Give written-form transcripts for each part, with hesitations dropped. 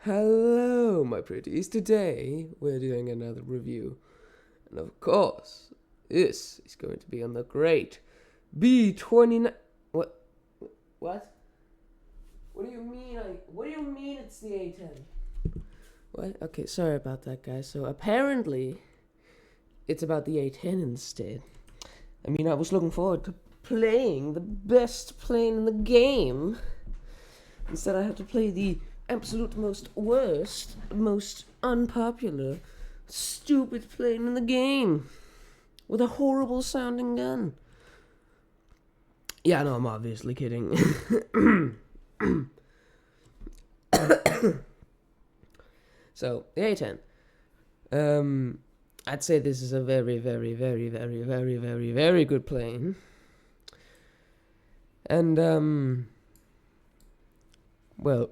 Hello, my pretties. Today we're doing another review, and of course, this is going to be on the great B29. What? What? What do you mean? What do you mean it's the A10? What? Okay, sorry about that, guys. So apparently, it's about the A10 instead. I mean, I was looking forward to playing the best plane in the game. Instead, I had to play the absolute most worst, most unpopular, stupid plane in the game with a horrible sounding gun. Yeah, no, I'm obviously kidding. So, the A10. I'd say this is a very, very, very, very, very, very, very good plane. And, well,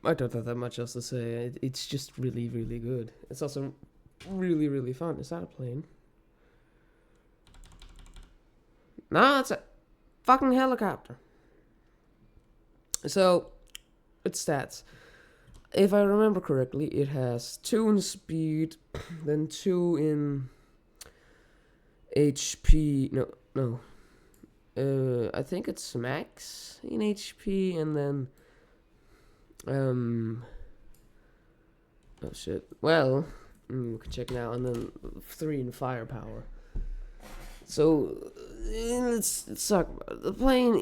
I don't have that much else to say. It's just really, really good. It's also really, really fun. Is that a plane? No, it's a fucking helicopter. So, its stats. If I remember correctly, it has 2 in speed, then 2 in HP. No. I think it's max in HP, and then oh shit. Well, we can check now, and then 3 in firepower. So let's talk about it. The plane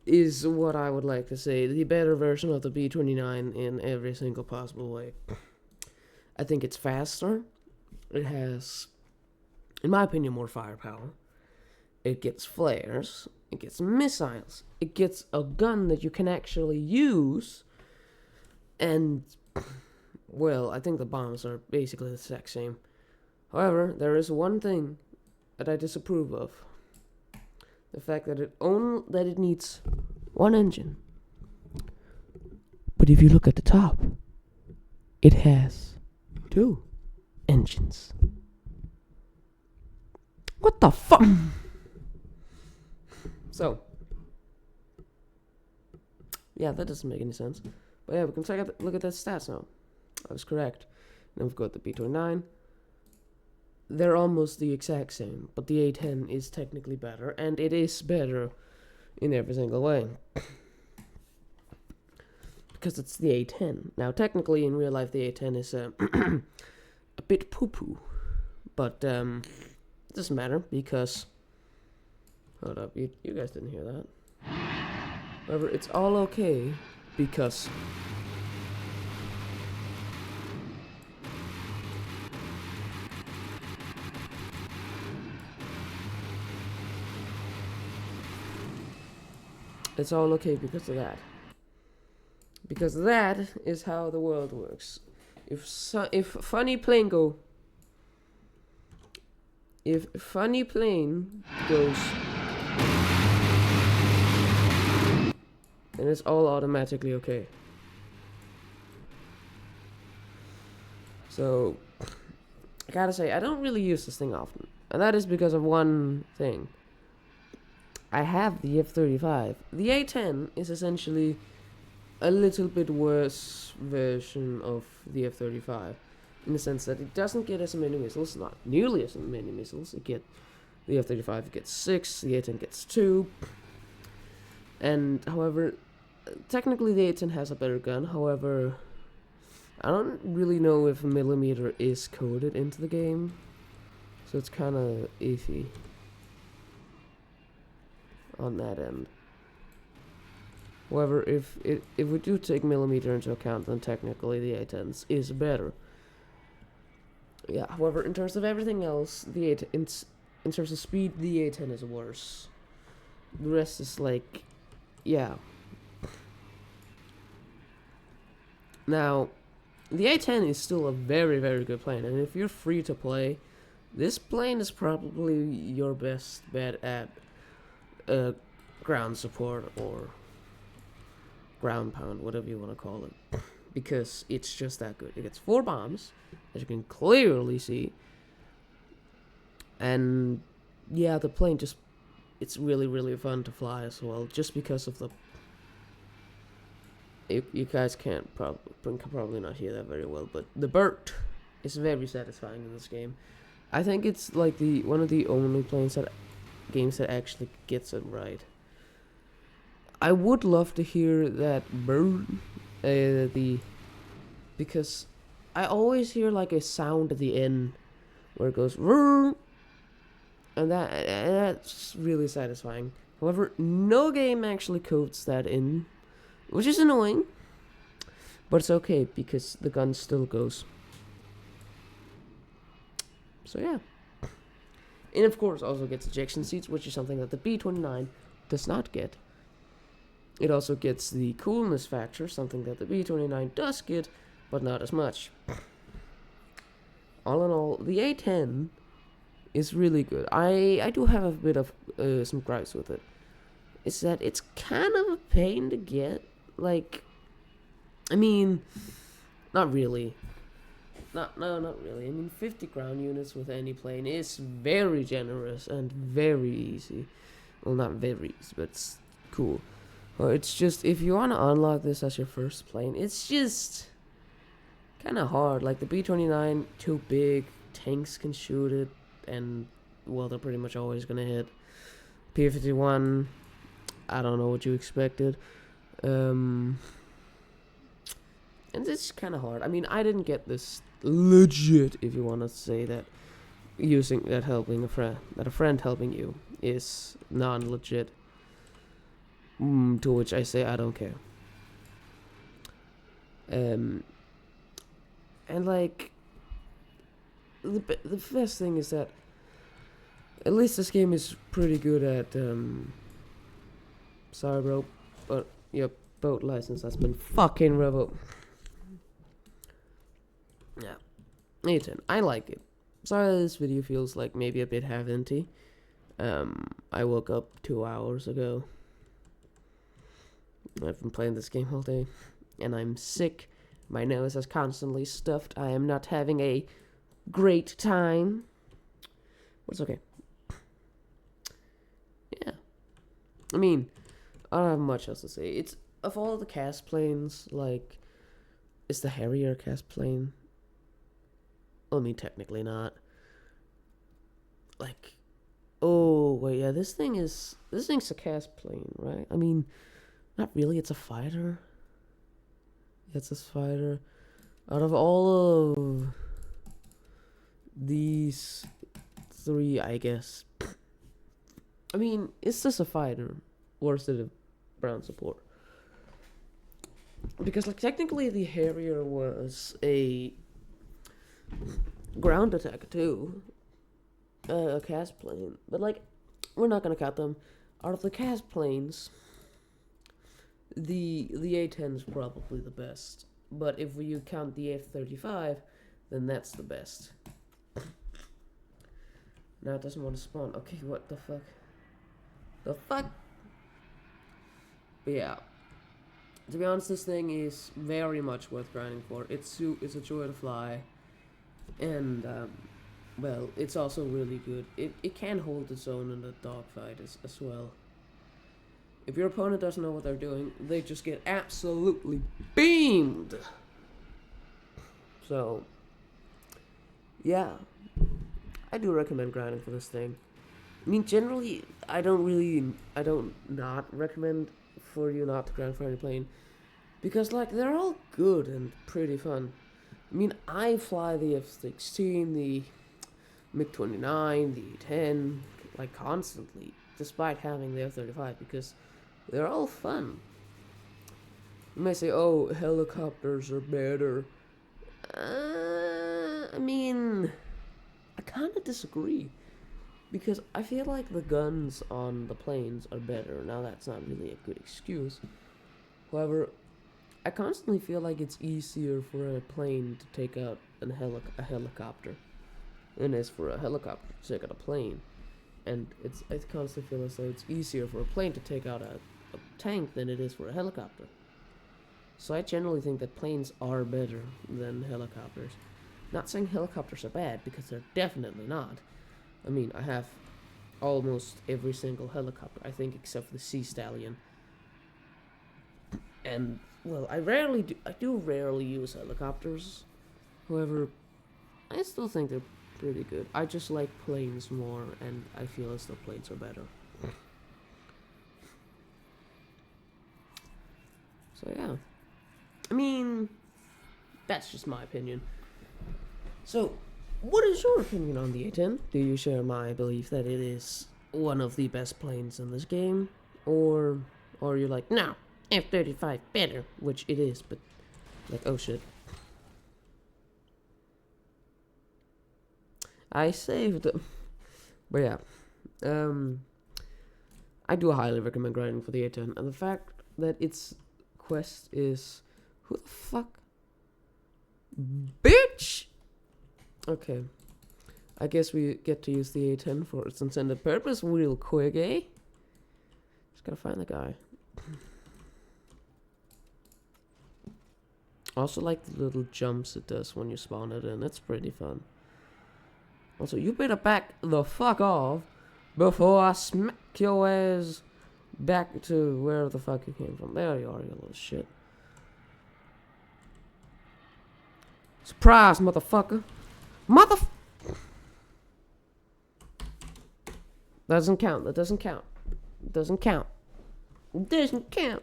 is what I would like to say the better version of the B29 in every single possible way. I think it's faster. It has, in my opinion, more firepower. It gets flares. It gets missiles. It gets a gun that you can actually use. And, well, I think the bombs are basically the exact same. However, there is one thing that I disapprove of. The fact that it needs 1 engine. But if you look at the top, it has 2 engines. What the fuck? So, yeah, that doesn't make any sense. But yeah, we can look at the stats now. I was correct. Then we've got the B29. They're almost the exact same, but the A10 is technically better, and it is better in every single way. Because it's the A10. Now, technically, in real life, the A10 is a bit poo-poo. But, it doesn't matter, because... Hold up, you guys didn't hear that. However, it's all okay, because... It's all okay because of that. Because that is how the world works. If funny plane goes, then it's all automatically okay. So, I gotta say, I don't really use this thing often. And that is because of one thing. I have the F-35. The A-10 is essentially a little bit worse version of the F-35. In the sense that it doesn't get as many missiles, not nearly as many missiles. The F-35 gets 6, the A-10 gets 2. And, however, technically the A-10 has a better gun. However, I don't really know if millimeter is coded into the game. So it's kind of iffy on that end. However, if we do take millimeter into account, then technically the A10 is better. Yeah, however, in terms of everything else, the A10, in terms of speed, the A10 is worse. The rest is like, yeah. Now, the A10 is still a very, very good plane, and if you're free to play, this plane is probably your best bet at ground support or ground pound, whatever you want to call it, because it's just that good. It gets 4 bombs, as you can clearly see, and yeah, the plane it's really, really fun to fly as well, just because of the... You guys can't can probably not hear that very well, but the bird is very satisfying in this game. I think it's like one of the only games that actually gets it right. I would love to hear that bird, because I always hear like a sound at the end where it goes and that's really satisfying. However, no game actually codes that in, which is annoying, but it's okay because the gun still goes. So yeah. And of course also gets ejection seats, which is something that the B29 does not get. It also gets the coolness factor, something that the B29 does get, but not as much. All in all, the A10 is really good. I do have a bit of some gripes with it. It's that it's kind of a pain to get. Like, I mean, not really. Not really. I mean, 50 ground units with any plane is very generous and very easy. Well, not very easy, but it's cool. It's just, if you want to unlock this as your first plane, it's just kind of hard. Like, the B-29, too big, tanks can shoot it, and, well, they're pretty much always going to hit. P-51, I don't know what you expected. And it's kind of hard. I mean, I didn't get this legit, if you want to say that, using that helping a friend, that a friend helping you is non-legit. To which I say I don't care. And like, the best thing is that at least this game is pretty good at sorry bro, but your boat license has been fucking revoked. Yeah, A10, I like it. Sorry this video feels like maybe a bit half-empty. I woke up 2 hours ago. I've been playing this game all day, and I'm sick. My nose is constantly stuffed. I am not having a great time. But it's okay. Yeah. I mean, I don't have much else to say. It's, of all the cast planes, like, is the Harrier cast plane? I mean, technically not. Like, oh, wait, yeah, this thing's a cast plane, right? I mean, not really, it's a fighter. It's a fighter. Out of all of these three, I guess. I mean, is this a fighter? Or is it a ground support? Because, like, technically the Harrier was a ground attack too. A cast plane. But, like, we're not gonna count them. Out of the cast planes, the A10 is probably the best. But if you count the F-35, then that's the best. Now it doesn't want to spawn. Okay, what the fuck? The fuck? But yeah. To be honest, this thing is very much worth grinding for. It's a joy to fly. And, well, it's also really good. It can hold its own in the dogfight as well. If your opponent doesn't know what they're doing, they just get absolutely beamed. So, yeah. I do recommend grinding for this thing. I mean, generally, I don't not recommend for you not to grind for any plane. Because, like, they're all good and pretty fun. I mean, I fly the F-16, the MiG-29, the A-10, like, constantly, despite having the F-35, because they're all fun. You may say, oh, helicopters are better. I mean, I kind of disagree. Because I feel like the guns on the planes are better. Now, that's not really a good excuse. However, I constantly feel like it's easier for a plane to take out a helicopter than it is for a helicopter to take out a plane. And I constantly feel as though it's easier for a plane to take out a tank than it is for a helicopter. So I generally think that planes are better than helicopters. Not saying helicopters are bad, because they're definitely not. I mean, I have almost every single helicopter, I think, except for the Sea Stallion. And well, I do rarely use helicopters. However, I still think they're pretty good. I just like planes more, and I feel as though planes are better. So yeah, I mean, that's just my opinion. So, what is your opinion on the A10? Do you share my belief that it is one of the best planes in this game, or are you like, no, F-35 better, which it is, but like, oh shit. I saved them. But yeah, I do highly recommend grinding for the A10, and the fact that its quest is, who the fuck? Bitch! Okay. I guess we get to use the A10 for its intended purpose real quick, eh? Just gotta find the guy. Also like the little jumps it does when you spawn it in. It's pretty fun. Also, you better back the fuck off before I smack your ass back to where the fuck you came from. There you are, you little shit. Surprise, motherfucker. Doesn't count. That doesn't count. Doesn't count. Doesn't count.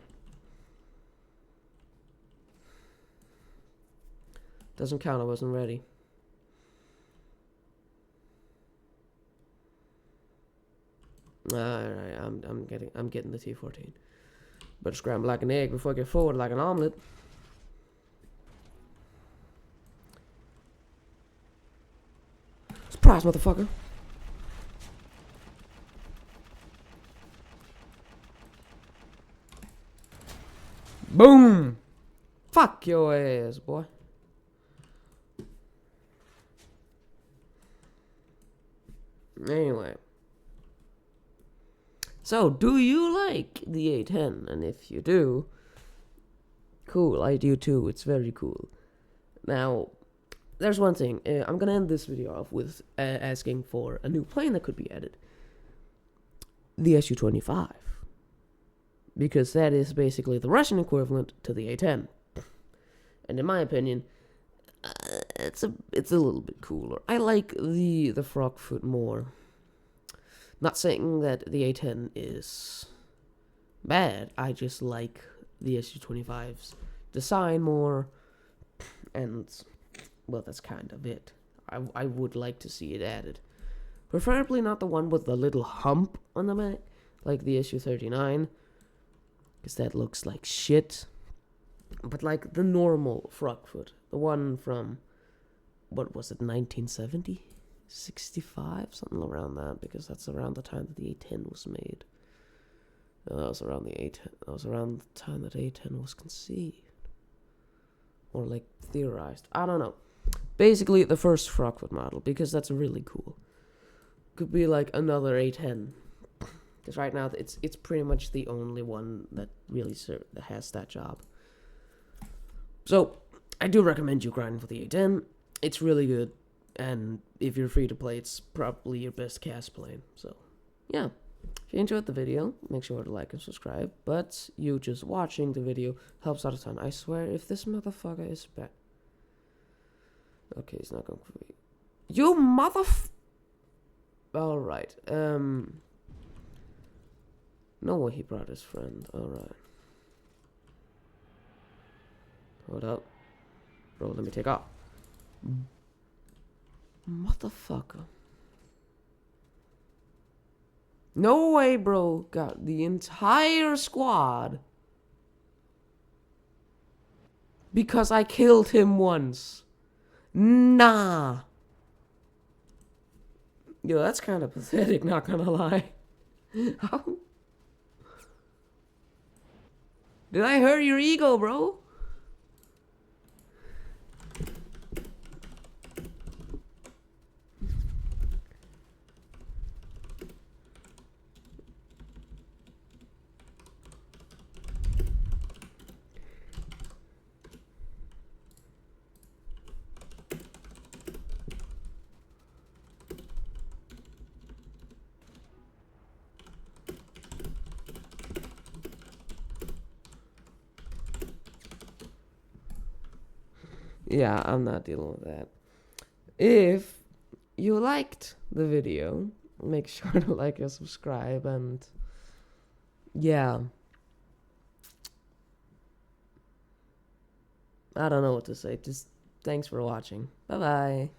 Doesn't count. I wasn't ready. Alright, I'm getting the T14. Better scramble like an egg before I get forward like an omelet. Surprise, motherfucker. Boom! Fuck your ass, boy. Anyway. So, do you like the A10? And if you do, cool, I do too. It's very cool. Now, there's one thing. I'm gonna end this video off with asking for a new plane that could be added. The Su-25. Because that is basically the Russian equivalent to the A10. And in my opinion, it's a little bit cooler. I like the frogfoot more. Not saying that the A10 is bad. I just like the Su-25's design more. And, well, that's kind of it. I would like to see it added. Preferably not the one with the little hump on the back, like the Su-39. Because that looks like shit. But like the normal frogfoot. The one from, what was it, 1970? 65? Something around that. Because that's around the time that the A10 was made. No, that was around the A10. That was around the time that A10 was conceived. Or like theorized. I don't know. Basically the first frogfoot model. Because that's really cool. Could be like another A10. Because right now it's pretty much the only one that really has that job. So, I do recommend you grinding for the A10. It's really good. And if you're free to play, it's probably your best cast plane. So, yeah. If you enjoyed the video, make sure to like and subscribe. But you just watching the video helps out a ton. I swear, if this motherfucker is back... Okay, he's not going to be... You Alright, No way he brought his friend. Alright. Hold up. Bro, let me take off. Motherfucker. No way, bro. Got the entire squad. Because I killed him once. Nah. Yo, that's kind of pathetic, not gonna lie. How? Did I hurt your ego, bro? Yeah, I'm not dealing with that. If you liked the video, make sure to like and subscribe, and yeah, I don't know what to say. Just thanks for watching. Bye bye.